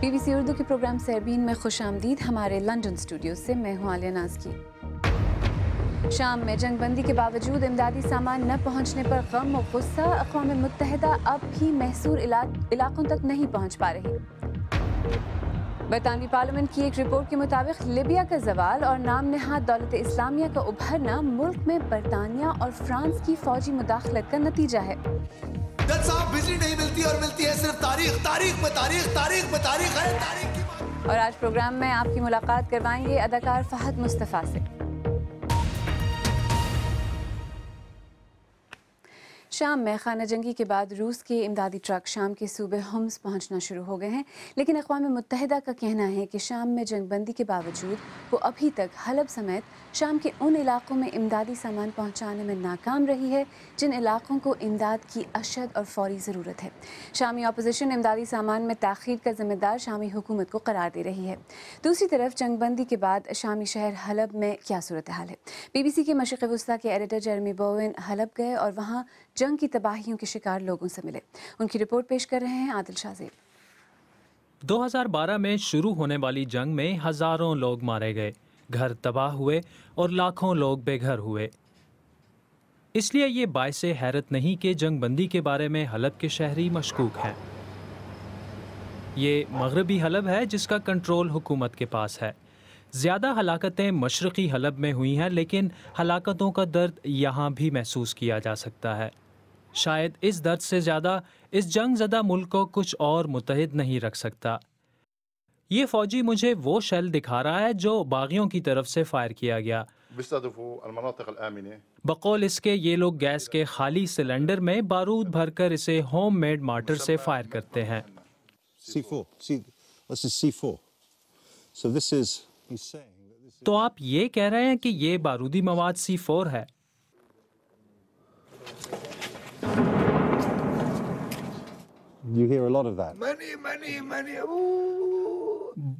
BBC Urdu کے programme سیربین میں خوش آمدید. ہمارے لندن اسٹوڈیو سے میں ہوں عالیہ ناز کی. شام میں جنگ بندی کے باوجود امدادی سامان نہ پہنچنے پر غم و غصہ. اقوام متحدہ اب بھی محصور علاقوں تک نہیں پہنچ پا رہی. برطانوی پارلیمنٹ کی ایک رپورٹ کے مطابق لیبیا کا زوال اور نام نہاد دولت اسلامیہ کا ابھرنا ملک میں برطانیہ اور فرانس کی فوجی مداخلت کا نتیجہ ہے. جج صاحب بجلی نہیں ملتی اور ملتی ہے صرف تاریخ. تاریخ میں تاریخ، تاریخ میں تاریخ ہے، تاریخ کی بات. اور آج پروگرام میں آپ کی ملاقات کروائیں گے اداکار فہد مصطفیٰ سے. شام میں خانہ جنگی کے بعد روس کے امدادی ٹرک شام کے صوبے ہومس پہنچنا شروع ہو گئے ہیں، لیکن اقوام متحدہ کا کہنا ہے کہ شام میں جنگ بندی کے باوجود وہ ابھی تک حلب سمیت شام کے ان علاقوں میں امدادی سامان پہنچانے میں ناکام رہی ہے جن علاقوں کو امداد کی اشد اور فوری ضرورت ہے. شامی اپوزیشن امدادی سامان میں تاخیر کا ذمہ دار شامی حکومت کو قرار دے رہی ہے. دوسری طرف جنگ بندی کے بعد شامی شہر حلب میں کیا صورتحال ہے؟ BBC کے مشرق وسطیٰ کے ایڈیٹر جیرمی بوین حلب گئے اور وہاں جنگ کی تباہیوں کے شکار لوگوں سے ملے. ان کی رپورٹ پیش کر رہے ہیں عادل شاہ زیب. 2012 میں شروع ہونے والی جنگ میں ہزاروں لوگ مارے گئے، گھر تباہ ہوئے اور لاکھوں لوگ بے گھر ہوئے. اس لیے یہ باعث حیرت نہیں کہ جنگ بندی کے بارے میں حلب کے شہری مشکوک ہیں. یہ مغربی حلب ہے جس کا کنٹرول حکومت کے پاس ہے. زیادہ ہلاکتیں مشرقی حلب میں ہوئی ہیں، لیکن ہلاکتوں کا درد یہاں بھی محسوس کیا جا سکتا ہے. شاید اس درد سے زیادہ اس جنگ زدہ ملک کو کچھ اور متحد نہیں رکھ سکتا. یہ فوجی مجھے وہ شیل دکھا رہا ہے جو باغیوں کی طرف سے فائر کیا گیا. بقول اس کے یہ لوگ گیس کے خالی سلنڈر میں بارود بھر کر اسے ہوم میڈ مارٹر سے فائر کرتے ہیں. تو آپ یہ کہہ رہے ہیں کہ یہ بارودی مواد C4 ہے؟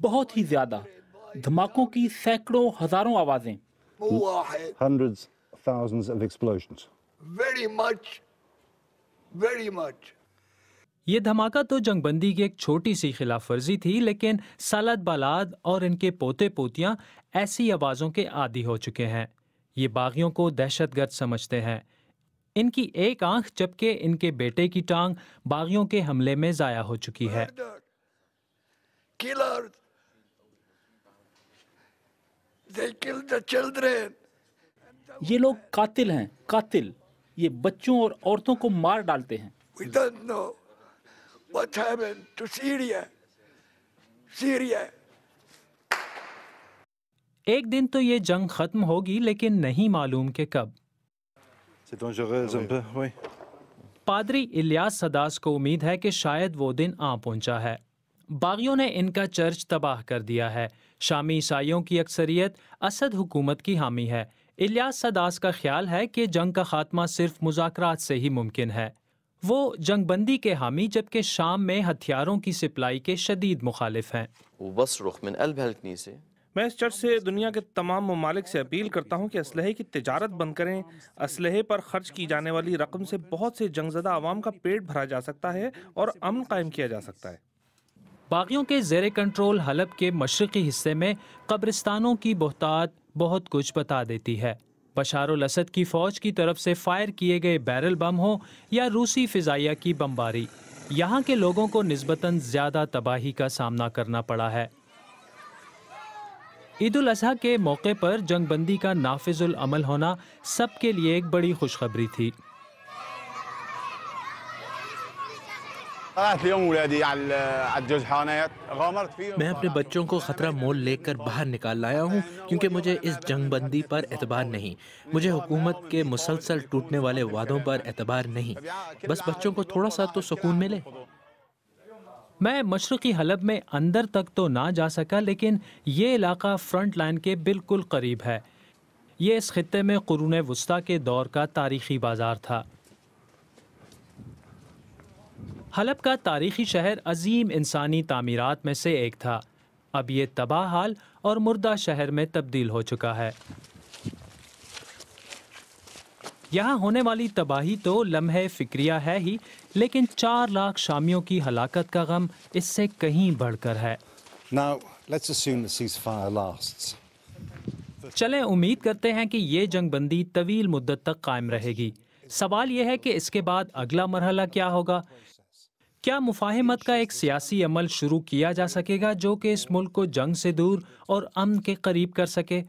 بہت ہی زیادہ دھماکوں کی سینکڑوں ہزاروں آوازیں. یہ دھماکہ تو جنگ بندی کی ایک چھوٹی سی خلاف ورزی تھی، لیکن سالد بالاد اور ان کے پوتے پوتیاں ایسی آوازوں کے عادی ہو چکے ہیں. یہ باغیوں کو دہشت گرد سمجھتے ہیں. ان کی ایک آنکھ جبکہ ان کے بیٹے کی ٹانگ باغیوں کے حملے میں ضائع ہو چکی ہے. یہ لوگ قاتل ہیں، قاتل. یہ بچوں اور عورتوں کو مار ڈالتے ہیں. ایک دن تو یہ جنگ ختم ہوگی، لیکن نہیں معلوم کہ کب. پادری الیاس سداس کو امید ہے کہ شاید وہ دن آ پہنچا ہے. باغیوں نے ان کا چرچ تباہ کر دیا ہے. شامی عیسائیوں کی اکثریت اسد حکومت کی حامی ہے. الیاس سداس کا خیال ہے کہ جنگ کا خاتمہ صرف مذاکرات سے ہی ممکن ہے. وہ جنگ بندی کے حامی جبکہ شام میں ہتھیاروں کی سپلائی کے شدید مخالف ہیں. میں اس چرچ سے دنیا کے تمام ممالک سے اپیل کرتا ہوں کہ اسلحے کی تجارت بند کریں. اسلحے پر خرچ کی جانے والی رقم سے بہت سے جنگ زدہ عوام کا پیٹ بھرا جا سکتا ہے اور امن قائم کیا جا سکتا ہے. باغیوں کے زیر کنٹرول حلب کے مشرقی حصے میں قبرستانوں کی بہتات بہت کچھ بتا دیتی ہے. بشار الاسد کی فوج کی طرف سے فائر کیے گئے بیرل بم ہوں یا روسی فضائیہ کی بمباری، یہاں کے لوگوں کو نسبتاً زیادہ تباہی کا سامنا کرنا پڑا ہے. عید الاضحیٰ کے موقع پر جنگ بندی کا نافذ العمل ہونا سب کے لیے ایک بڑی خوشخبری تھی. میں اپنے بچوں کو خطرہ مول لے کر باہر نکال لایا ہوں کیونکہ مجھے اس جنگ بندی پر اعتبار نہیں. مجھے حکومت کے مسلسل ٹوٹنے والے وعدوں پر اعتبار نہیں. بس بچوں کو تھوڑا سا تو سکون ملے. میں مشرقی حلب میں اندر تک تو نہ جا سکا، لیکن یہ علاقہ فرنٹ لائن کے بالکل قریب ہے. یہ اس خطے میں قرون وسطیٰ کے دور کا تاریخی بازار تھا. حلب کا تاریخی شہر عظیم انسانی تعمیرات میں سے ایک تھا. اب یہ تباہ حال اور مردہ شہر میں تبدیل ہو چکا ہے. یہاں ہونے والی تباہی تو لمحے فکریہ ہے ہی، लेकिन 4 लाख शामियों की हलाकत का गम इससे कहीं बढ़कर है। Now, let's assume the ceasefire lasts. चलें उम्मीद करते हैं कि ये जंगबंदी तवील मुद्दत तक कायम रहेगी। सवाल यह है कि इसके बाद अगला मरहला क्या होगा? क्या मुफाहिमत का एक सियासी अमल शुरू किया जा सकेगा जो कि इस मुल्क को जंग से दूर और अमन के करीब कर सके?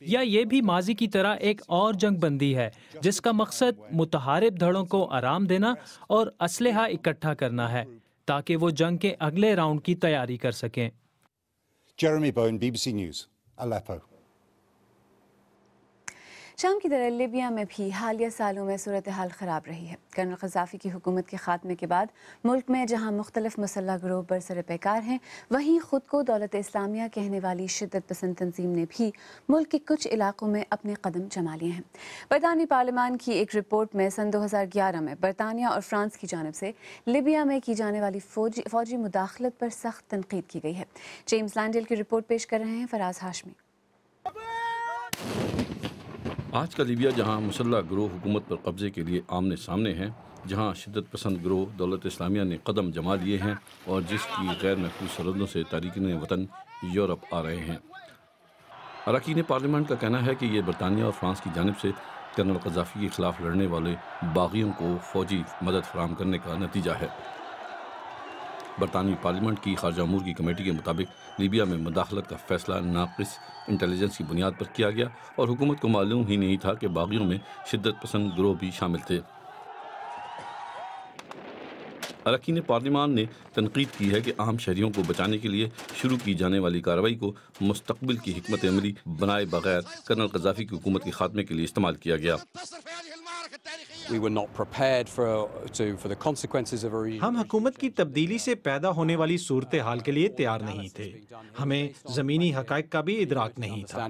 या ये भी माजी की तरह एक और जंग बंदी है जिसका मकसद मुतहारिब धड़ों को आराम देना और असलहा इकट्ठा करना है ताकि वो जंग के अगले राउंड की तैयारी कर सकें। Jeremy Bowen, BBC News, Aleppo. शाम की तरह लिबिया में भी हालिया सालों में सूरत हाल ख़राब रही है। कर्नल क़ज़ाफ़ी की हुकूमत के ख़ात्मे के बाद मुल्क में जहां मुख्तलिफ मुसल्लह गिरोह बरसर पैकार हैं, वहीं ख़ुद को दौलत इस्लामिया कहने वाली शिद्दत पसंद तंजीम ने भी मुल्क के कुछ इलाकों में अपने कदम जमा लिए हैं। बरतानवी पार्लियामान की एक रिपोर्ट में सन 2011 में बरतानिया और फ्रांस की जानिब से लिबिया में की जाने वाली फ़ौजी मुदाखलत पर सख्त तनकीद की गई है। जेम्स लैंडल की रिपोर्ट पेश कर रहे हैं फराज हाशमी। आज का लीबिया जहां मुसल्लह गिरोह हुकूमत पर कब्जे के लिए आमने सामने हैं, जहां शिद्दत पसंद गिरोह दौलत इस्लामिया ने कदम जमा लिए हैं और जिसकी गैर महफूज सरहदों से तारिकीन वतन यूरोप आ रहे हैं। अरकान पार्लियामेंट का कहना है कि ये बरतानिया और फ्रांस की जानिब से कर्नल क़ज़ाफ़ी के खिलाफ लड़ने वाले बागियों को फ़ौजी मदद फराहम करने का नतीजा है। बरतानवी पार्लियामेंट की खारजा अमूर की कमेटी के मुताबिक लीबिया में मुदाखलत का फैसला नाक़िस इंटेलिजेंस की बुनियाद पर किया गया और हुकूमत को मालूम ही नहीं था कि बागियों में शिद्दत पसंद गिरोह भी शामिल थे। अरकान पार्लियामान ने तनकीद की है कि अहम शहरियों को बचाने के लिए शुरू की जाने वाली कार्रवाई को मुस्तक़बिल की हिकमत अमली बनाए बगैर कर्नल क़ज़ाफ़ी की हुकूमत के खात्मे के लिए इस्तेमाल किया गया। हम हुकूमत की तब्दीली से पैदा होने वाली सूरत हाल के लिए तैयार नहीं थे। हमें ज़मीनी हक़ाइक़ का भी इदराक नहीं था।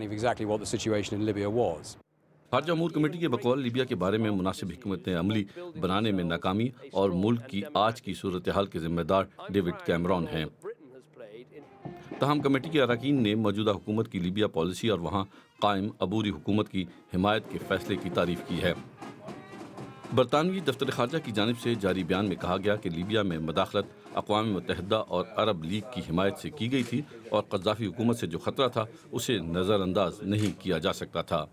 खारजा अमूर कमेटी के बकौल लीबिया के बारे में मुनासिब हिकमत अमली बनाने में नाकामी और मुल्क की आज की सूरत हाल के ज़िम्मेदार डेविड कैमरॉन हैं। तहम कमेटी के अरकान ने मौजूदा हुकूमत की लीबिया पॉलिसी और वहाँ कायम अबूरी हुकूमत की हिमायत के फैसले की तारीफ़ की है। बरतानवी दफ्तर खारजा की जानिब से जारी बयान में कहा गया कि लीबिया में मुदाखलत अक़वाम मुत्तहिदा और अरब लीग की हिमायत से की गई थी और क़ज़ाफ़ी हुकूमत से जो ख़तरा था उसे नज़रअंदाज नहीं किया जा सकता था।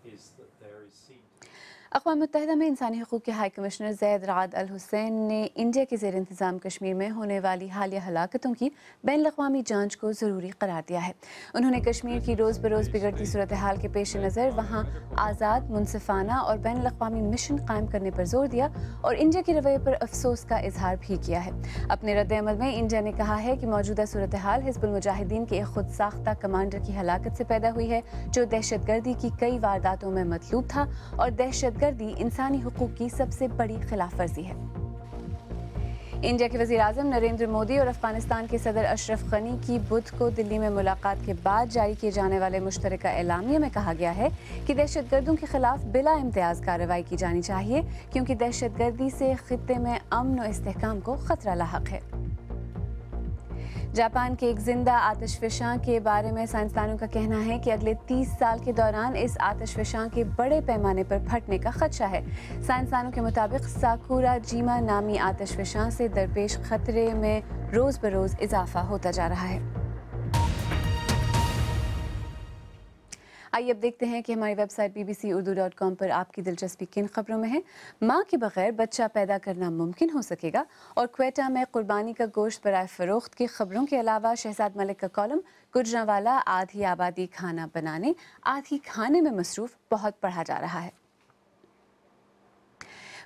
अक़वाम मुत्तहिदा में इंसानी हक़ूक़ के हाई कमिश्नर ज़ैद राद अल हुसैन ने इंडिया के ज़ेर इंतज़ाम कश्मीर में होने वाली हालिया हलाकतों की बैन अक़वामी जाँच को ज़रूरी करार दिया है। उन्होंने कश्मीर की रोज़ बरोज़ बिगड़ती सूरत हाल के पेश नज़र वहाँ आज़ाद, मुनसिफ़ाना और बैन अक़वामी मिशन कायम करने पर जोर दिया और इंडिया के रवैये पर अफसोस का इजहार भी किया है। अपने रद्द-ए-अमल में इंडिया ने कहा है कि मौजूदा सूरत हाल हिज़्बुल मुजाहिदीन के एक खुद साख्ता कमांडर की हलाकत से पैदा हुई है जो दहशतगर्दी की कई वारदातों में मतलूब था और दहशतगर्दी इंसानी हुकूक की सबसे बड़ी खिलाफ वर्जी है। इंडिया के वज़ीर आज़म नरेंद्र मोदी और अफगानिस्तान के सदर अशरफ गनी की बुध को दिल्ली में मुलाकात के बाद जारी किए जाने वाले मुश्तरका एलामिया में कहा गया है कि दहशतगर्दों के खिलाफ बिला इम्तियाज़ कार्रवाई की जानी चाहिए क्योंकि दहशतगर्दी से खित्ते में अमन और इस्तेहकाम को खतरा लाहक है। जापान के एक जिंदा आतिशफ़शां के बारे में साइंसदानों का कहना है कि अगले 30 साल के दौरान इस आतिशफ़शां के बड़े पैमाने पर फटने का खदशा है। साइंसदानों के मुताबिक साकुरा जीमा नामी आतिशफ़शां से दरपेश खतरे में रोज़ बरोज़ इजाफा होता जा रहा है। आइए अब देखते हैं कि हमारी वेबसाइट bbcurdu.com पर आपकी दिलचस्पी किन खबरों में है। माँ के बगैर बच्चा पैदा करना मुमकिन हो सकेगा और क्वेटा में कुर्बानी का गोश्त बराए फ़रोख्त की खबरों के अलावा शहजाद मलिक का कॉलम गुजरांवाला आधी आबादी खाना बनाने आधी खाने में मसरूफ़ बहुत पढ़ा जा रहा है।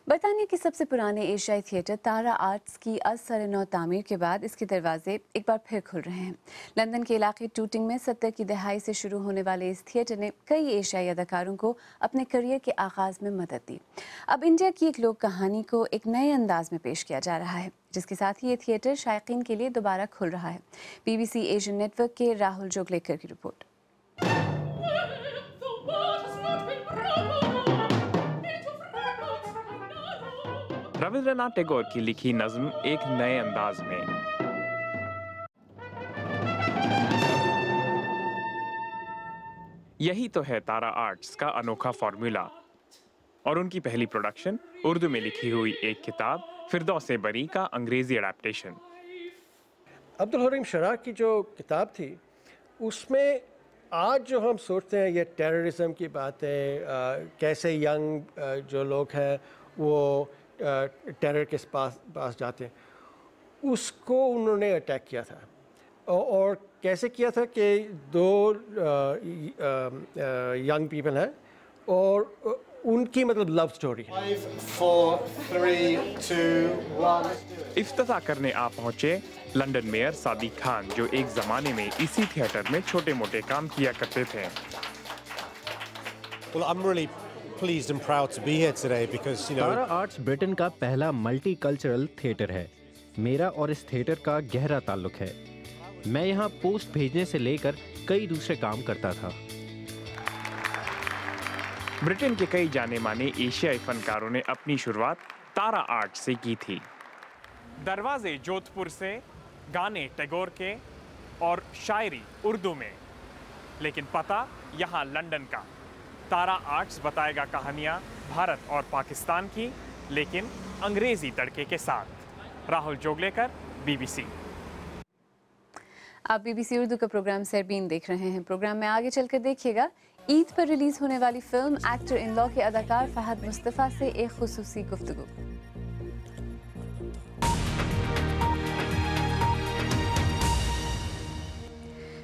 बरतानिया के सबसे पुराने एशियाई थिएटर तारा आर्ट्स की असर नौ तामीर के बाद इसके दरवाजे एक बार फिर खुल रहे हैं। लंदन के इलाके टूटिंग में 70 की दहाई से शुरू होने वाले इस थिएटर ने कई एशियाई अदाकारों को अपने करियर के आगाज़ में मदद दी। अब इंडिया की एक लोक कहानी को एक नए अंदाज में पेश किया जा रहा है जिसके साथ ही ये थिएटर शायकीन के लिए दोबारा खुल रहा है। BBC एशियन नेटवर्क के राहुल जोगलेकर की रिपोर्ट। रविंद्रनाथ टैगोर की लिखी नज़्म एक नए अंदाज में। यही तो है तारा आर्ट्स का अनोखा फॉर्मूला और उनकी पहली प्रोडक्शन उर्दू में लिखी हुई एक किताब फिरदौस बरी का अंग्रेजी अडेप्टेशन। अब्दुल हलीम शराह की जो किताब थी उसमें आज जो हम सोचते हैं ये टेररिज्म की बातें, कैसे यंग जो लोग हैं वो टेरर के पास जाते हैं, उसको उन्होंने अटैक किया था। और कैसे किया था कि दो यंग पीपल हैं और उनकी मतलब लव स्टोरी है। 5, 4, 3, 2, 1। इफ्तिताह करने आप पहुंचे लंदन मेयर सादिक खान, जो एक जमाने में इसी थिएटर में छोटे मोटे काम किया करते थे। Well, I'm really pleased and proud to be here today because Tara arts Britain का पहला मल्टी कल्चरल थिएटर है। मेरा और इस थिएटर का गहरा ताल्लुक है। मैं यहाँ पोस्ट भेजने से लेकर कई दूसरे काम करता था। ब्रिटेन के कई जाने माने एशियाई फनकारों ने अपनी शुरुआत तारा आर्ट से की थी। दरवाजे जोधपुर से, गाने टैगोर के और शायरी उर्दू में, लेकिन पता यहाँ लंदन का। तारा आर्ट्स बताएगा कहानियाँ भारत और पाकिस्तान की, लेकिन अंग्रेजी तड़के के साथ। राहुल जोगलेकर, BBC। आप BBC उर्दू का प्रोग्राम सरबीन देख रहे हैं। प्रोग्राम में आगे चलकर देखिएगा, ईद पर रिलीज होने वाली फिल्म एक्टर इन लॉ के अदाकार फहद मुस्तफ़ा से एक खुसूसी गुफ्तगू।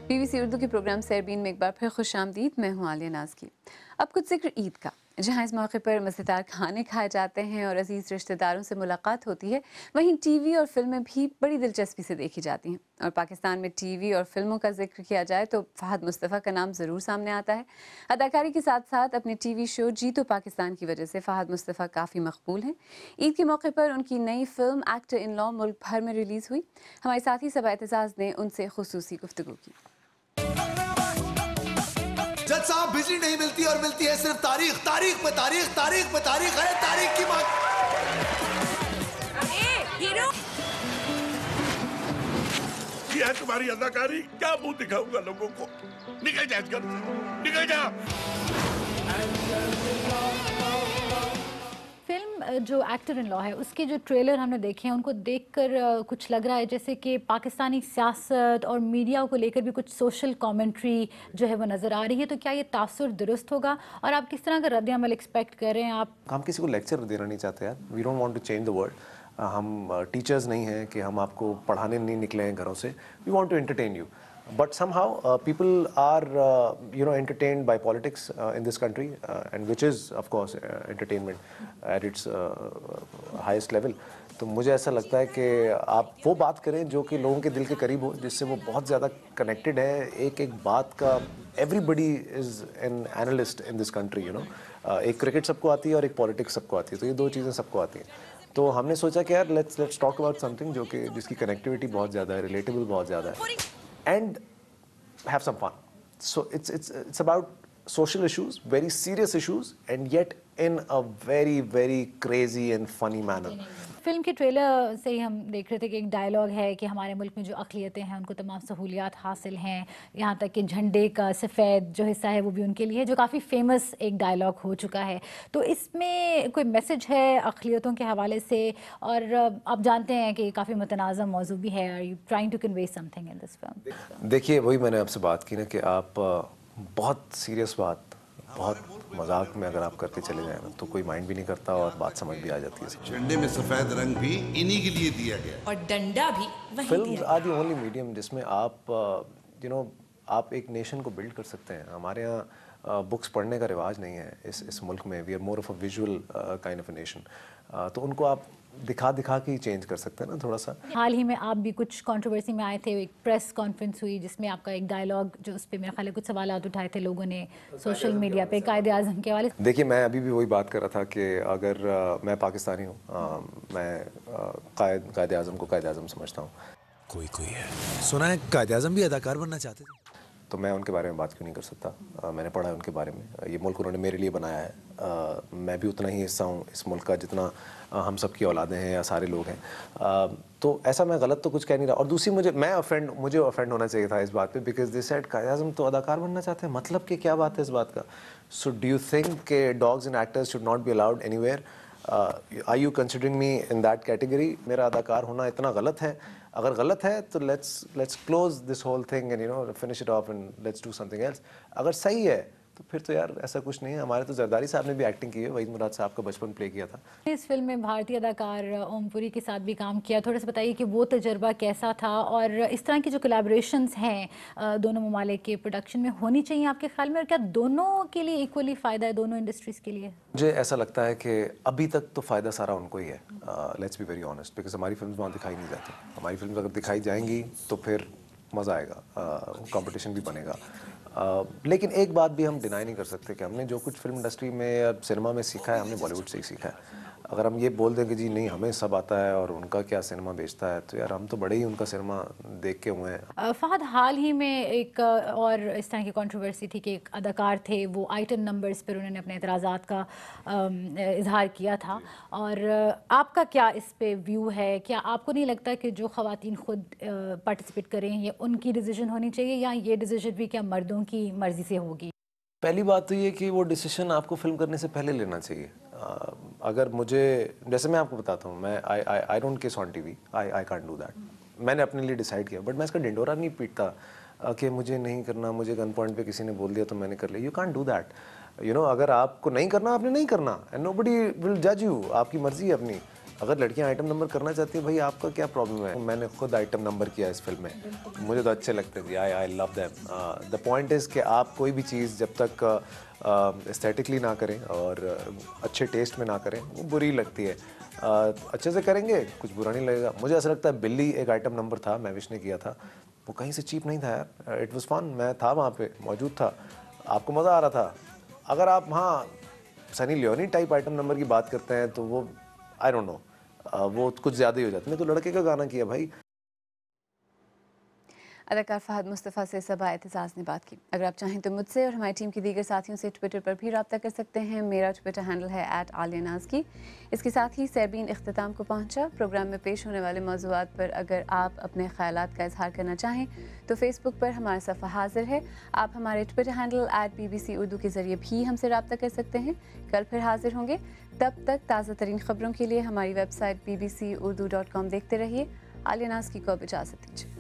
BBC उर्दू के प्रोग्राम सरबीन में एक बार फिर खुशामदीद। मैं हूँ आलिया नाज की। अब कुछ जिक्र ईद का, जहाँ इस मौके पर मज़ेदार खाने खाए जाते हैं और अजीज़ रिश्तेदारों से मुलाकात होती है, वहीं टीवी और फिल्में भी बड़ी दिलचस्पी से देखी जाती हैं। और पाकिस्तान में टीवी और फिल्मों का जिक्र किया जाए तो फहद मुस्तफ़ा का नाम ज़रूर सामने आता है। अदाकारी के साथ साथ अपने टीवी शो जी तो पाकिस्तान की वजह से फहद मुस्तफ़ा काफ़ी मकबूल हैं। ईद के मौके पर उनकी नई फिल्म एक्टर इन लॉ मुल्क भर में रिलीज़ हुई। हमारे साथी सबा एतजाज़ ने उनसे खुसूसी गुफ्तगू की। जज साहब, बिजली नहीं मिलती और मिलती है सिर्फ तारीख, तारीख में तारीख, तारीख में तारीख, है तारीख की बात। ये है तुम्हारी अदाकारी? क्या मुंह दिखाऊंगा लोगों को? निकल जा इस घर से, निकल जा। फिल्म जो एक्टर इन लॉ है उसके जो ट्रेलर हमने देखे हैं उनको देखकर कुछ लग रहा है जैसे कि पाकिस्तानी सियासत और मीडिया को लेकर भी कुछ सोशल कमेंट्री जो है वो नज़र आ रही है। तो क्या ये तासुर दुरुस्त होगा और आप किस तरह का रद्द अमल एक्सपेक्ट कर रहे हैं? आप हम किसी को लेक्चर देना नहीं चाहते यार। We don't want to change the world. हम टीचर्स नहीं हैं कि हम आपको पढ़ाने नहीं निकले हैं घरों से। We want to entertain you, but somehow people are entertained by politics in this country, and which is of course entertainment at its highest level. तो मुझे ऐसा लगता है कि आप वो बात करें जो कि लोगों के दिल के करीब हो, जिससे वो बहुत ज़्यादा कनेक्टेड है एक एक बात का। Everybody is an analyst in this country, एक क्रिकेट सबको आती है और एक पॉलिटिक्स सबको आती है, तो ये दो चीज़ें सबको आती हैं। तो हमने सोचा कि यार लेट्स टॉक अबाउट समथिंग जो कि जिसकी कनेक्टिविटी बहुत ज़्यादा है, रिलेटेबल बहुत ज़्यादा है, and have some fun. So it's about social issues, very serious issues, and yet in a very very crazy and funny manner. Film के ट्रेलर से ही हम देख रहे थे कि एक डायलॉग है कि हमारे मुल्क में जो अक़लियतें हैं उनको तमाम सहूलियात हासिल हैं, यहाँ तक कि झंडे का सफ़ेद जो हिस्सा है वो भी उनके लिए है, जो काफ़ी फेमस एक डायलॉग हो चुका है। तो इसमें कोई मैसेज है अक़लियतों के हवाले से? और आप जानते हैं कि काफ़ी मुतनाज़ा मौजू भी है। Are you trying to convey something in this film? देखिए, वही मैंने आपसे बात की ना कि आप बहुत सीरियस बात बहुत मजाक में अगर आप करके चले जाए ना तो कोई माइंड भी नहीं करता और बात समझ भी आ जाती है। झंडे में सफेद रंग भी इन्हीं के लिए दिया गया और डंडा भी वही। Films are the only medium जिसमें आप आप एक नेशन को बिल्ड कर सकते हैं। हमारे यहाँ बुक्स पढ़ने का रिवाज नहीं है इस मुल्क में। We are more of a visual kind of a nation. तो उनको आप दिखा के ही चेंज कर सकते हैं ना थोड़ा सा। हाल ही में आप भी कुछ कंट्रोवर्सी में आए थे, एक प्रेस कॉन्फ्रेंस हुई जिसमें आपका एक डायलॉग जो उस पर मेरे ख्याल कुछ सवाल उठाए थे लोगों ने सोशल मीडिया पे कायदे आज़म के हवाले। देखिए, मैं अभी भी वही बात कर रहा था कि अगर मैं पाकिस्तानी हूँ, मैं कायदे आज़म को कायदे आज़म समझता हूँ। कोई है, सुना है कायदे आज़म भी अदाकार बनना चाहते थे, तो मैं उनके बारे में बात क्यों नहीं कर सकता? मैंने पढ़ा है उनके बारे में। ये मुल्क उन्होंने मेरे लिए बनाया है। मैं भी उतना ही हिस्सा हूँ इस मुल्क का जितना हम सब की औलादें हैं या सारे लोग हैं। तो ऐसा मैं गलत तो कुछ कह नहीं रहा। और दूसरी मुझे ऑफेंड होना चाहिए था इस बात पे, बिकॉज दे सेड कायदे आज़म तो अदाकार बनना चाहते हैं। मतलब कि क्या बात है इस बात का? सो डू यू थिंक के dogs and actors should not be allowed anywhere? Are you considering me in that category? میرا اداکار ہونا اتنا غلط ہے؟ اگر غلط ہے تو let's close this whole thing and finish it off and let's do something else. اگر صحیح ہے تو پھر تو یار ایسا کچھ نہیں ہے. ہمارے تو زرداری صاحب نے بھی ایکٹنگ کی ہے, وحید مراد صاحب کا بچپن پلے کیا تھا. اس فلم میں بھارتی اداکار اوم پوری کے ساتھ بھی کام کیا. تھوڑا سا بتائیے کہ وہ تجربہ کیسا تھا, اور اس طرح کی جو کولیبریشنز ہیں دونوں ممالک کے پروڈکشن میں ہونی چاہیے آپ کے خیال میں, اور کیا دونوں کے لیے ایکولی فائدہ ہے, دونوں انڈسٹریز کے لیے؟ مجھے ایسا لگتا ہے کہ ابھی تک تو فائدہ سارا ان کو ہی ہے. Let's be very honest, because ہماری فلمز وہاں دکھائی نہیں جاتی. ہماری فلمز اگر دکھائی جائیں گی تو پھر مزہ آئے گا, کمپٹیشن بھی بنے گا. لیکن ایک بات بھی ہم ڈینائی نہیں کر سکتے کہ ہم نے جو کچھ فلم انڈسٹری میں یا سنیما میں سیکھا ہے, ہم نے بالی ووڈ سے ہی سیکھا ہے. اگر ہم یہ بول دیں کہ جی نہیں ہمیں سب آتا ہے اور ان کا کیا سنیما بیچتا ہے, تو یار ہم تو بڑے ہی ان کا سنیما دیکھ کے ہوئے ہیں. فہد, حال ہی میں ایک اور اس طرح کی کنٹروورسی تھی کہ ایک اداکار تھے, وہ آئٹم نمبرز پر انہوں نے اپنے اعتراضات کا اظہار کیا تھا, اور آپ کا کیا اس پہ ویو ہے؟ کیا آپ کو نہیں لگتا کہ جو خواتین خود پارٹیسپیٹ کریں یہ ان کی ڈیسیژن ہونی چاہیے, یا یہ ڈیسیژن بھی کیا مردوں کی مرضی سے ہوگی؟ پہلی بات تو یہ کہ وہ ڈیسیشن آپ کو فلم کرنے سے پہلے لینا چاہیے. اگر مجھے, جیسے میں آپ کو بتاتا ہوں, میں آئی ڈونٹ کس on T V, I can't do that. میں نے اپنے لیے ڈیسائیڈ کیا, بٹ میں اس کا ڈنڈورا نہیں پیٹتا کہ مجھے نہیں کرنا, مجھے گن پوائنٹ پہ کسی نے بول دیا تو میں نے کر لیا. You can't do that. اگر آپ کو نہیں کرنا, آپ نے نہیں کرنا, اینڈ نو بڈی ول جج یو. آپ کی مرضی ہے اپنی. اگر لڑکیاں آئٹم نمبر کرنا چاہتی ہیں, بھائی آپ کا کیا پرابلم ہے؟ میں نے خود آئٹم نمبر کیا اس فلم میں, مجھے تو اچھے لگتے تھے. آئی love them. The point is کہ آپ کوئی بھی چیز جب تک استھیٹکلی نہ کریں اور اچھے ٹیسٹ میں نہ کریں, وہ بری لگتی ہے. اچھے سے کریں گے کچھ برا نہیں لگے گا. مجھے ایسا لگتا ہے بلی ایک آئٹم نمبر تھا, مہوش نے کیا تھا, وہ کہیں سے چیپ نہیں تھا یار. It was fun. میں تھا وہاں پہ, موجود تھا, آپ کو مزہ آ رہا تھا. اگر آپ ہاں سنی لیونی ٹائپ آئٹم نمبر کی بات کرتے ہیں تو وہ آئی ڈونٹ نو, وہ کچھ زیادہ ہی ہو جاتا ہے. میں تو لڑکے کا گانا کیا بھائی. اداکار فہد مصطفیٰ سے صبا اعتزاز نے بات کی. اگر آپ چاہیں تو مجھ سے اور ہماری ٹیم کے دیگر ساتھیوں سے ٹویٹر پر بھی رابطہ کر سکتے ہیں. میرا ٹویٹر ہینڈل ہے @عالیہ-ناز. اس کے ساتھ ہی سیربین اختتام کو پہنچا. پروگرام میں پیش ہونے والے موضوعات پر اگر آپ اپنے خیالات کا اظہار کرنا چاہیں تو فیس بک پر ہمارا صفحہ حاضر ہے. آپ ہمارے ٹویٹر ہینڈل @BBC اردو کے ذریعے بھی ہم سے رابطہ کر سکتے ہیں. کل پھر حاضر ہوں گے. تب تک تازہ ترین خبروں کے لیے ہماری ویب سائٹ bbcurdu.com دیکھتے رہیے. عالیہ-ناز کو اب اجازت دیجیے.